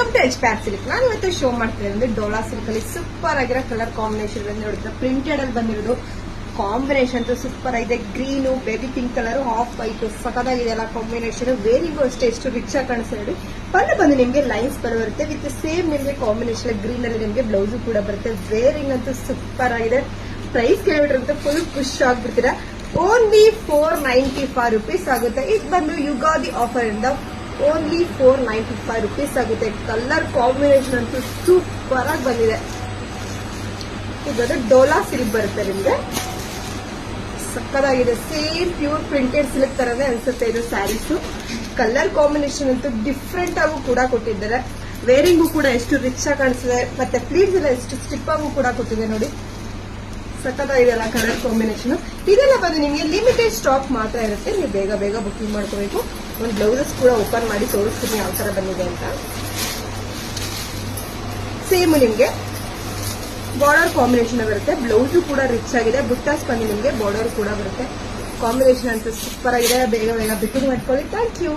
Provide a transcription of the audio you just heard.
Welcome to HPR silk. ನಾನು ಇವತ್ತು show ಮಾಡ್ತಿದ್ದೆ ಅಂದ್ರೆ ಡೋಲಾ ಸಿಲ್ಕ್ ಅಲ್ಲಿ ಸೂಪರ್ ಆಗಿರೋ ಕಲರ್ ಕಾಂಬಿನೇಷನ್ ನೋಡಿದ್ರೆ ಪ್ರಿಂಟೆಡ್ ಅಲ್ಲಿ ಬಂದಿರೋದು ಕಾಂಬಿನೇಷನ್ ಅಂತೂ ಸೂಪರ್ ಆಗಿದೆ. Green, baby pink colour, of white ಸಖತ್ತಾಗಿದೆ ಅಲ್ಲ ಕಾಂಬಿನೇಷನ್. ವೇರಿಂಗು ಅಷ್ಟೇ ಎಷ್ಟು ರಿಚ್ ಆಗಿ ಕಾಣಿಸ್ತಾ ನೋಡಿ. ಪಲ್ಲು ಬಂದು ನಿಮಗೆ ಲೈನ್ಸ್ ಬರುತ್ತೆ ವಿತ್ ಸೇಮ್ ನಿಮಗೆ ಕಾಂಬಿನೇಷನ್ ಗ್ರೀನ್ ಅಲ್ಲಿ ನಿಮಗೆ ಬ್ಲೌಸ್ ಕೂಡ ಬರುತ್ತೆ. ವೇರಿಂಗ್ ಅಂತೂ ಸೂಪರ್ ಆಗಿದೆ. ಪ್ರೈಸ್ ಕೇಳಿಬಿಟ್ರಂತೂ ಫುಲ್ ಖುಷಿ ಆಗ್ಬಿಡ್ತೀರಾ. ಓನ್ಲಿ 495 rupees ಆಗುತ್ತೆ. ಇದು ಬಂದು ಯುಗಾದಿ ಆಫರ್ ಇಂದ ಓನ್ಲಿ 495 rupees ಆಗುತ್ತೆ. ಕಲರ್ ಕಾಂಬಿನೇಷನ್ ಅಂತೂ ಸೂಪರ್ ಆಗಿ ಬಂದಿದೆ. ಇದು ಡೋಲಾ ಸಿಲ್ಕ್ ಬರುತ್ತೆ ನಿಮ್ಗೆ, ಸಕ್ಕದಾಗಿದೆ. ಸೇಮ್ ಪ್ಯೂರ್ ಪ್ರಿಂಟೆಡ್ ಸಿಲ್ಕ್ ತರನೇ ಅನ್ಸುತ್ತೆ ಇದು ಸ್ಯಾರೀಸ್. ಕಲರ್ ಕಾಂಬಿನೇಷನ್ ಅಂತೂ ಡಿಫ್ರೆಂಟ್ ಆಗು ಕೂಡ ಕೊಟ್ಟಿದ್ದಾರೆ. ವೇರಿಂಗು ಕೂಡ ಎಷ್ಟು ರಿಚ್ ಆಗಿ ಕಾಣಿಸ್ತಿದೆ, ಮತ್ತೆ ಪ್ಲೀಟ್ಸ್ ಎಲ್ಲ ಎಷ್ಟು ಸ್ಟಿಪ್ ಆಗು ಕೂಡ ಕೊಟ್ಟಿದೆ ನೋಡಿ. ಸಕ್ಕತ್ತಾಗಿದೆಯಲ್ಲ ಕಲರ್ ಕಾಂಬಿನೇಷನ್. ಇದೆಲ್ಲ ಬಂದು ನಿಮಗೆ ಲಿಮಿಟೆಡ್ ಸ್ಟಾಕ್ ಮಾತ್ರ ಇರುತ್ತೆ. ನೀವು ಬೇಗ ಬೇಗ ಬುಕಿಂಗ್ ಮಾಡ್ಕೋಬೇಕು. ಒಂದು ಬ್ಲೌಸಸ್ ಕೂಡ ಓಪನ್ ಮಾಡಿ ತೋರಿಸ್ತೀನಿ ಯಾವ ತರ ಬಂದಿದೆ ಅಂತ. ಸೇಮ್ ನಿಮ್ಗೆ ಬಾರ್ಡರ್ ಕಾಂಬಿನೇಷನ್ ಬರುತ್ತೆ. ಬ್ಲೌಸು ಕೂಡ ರಿಚ್ ಆಗಿದೆ. ಬುಟ್ಟಾಸ್ ಬಂದು ನಿಮಗೆ ಬಾರ್ಡರ್ ಕೂಡ ಬರುತ್ತೆ. ಕಾಂಬಿನೇಷನ್ ಅಂತೂ ಸೂಪರ್ ಆಗಿದೆ. ಬೇಗ ಬೇಗ ಬುಕಿಂಗ್ ಮಾಡ್ಕೊಳ್ಳಿ. Thank you.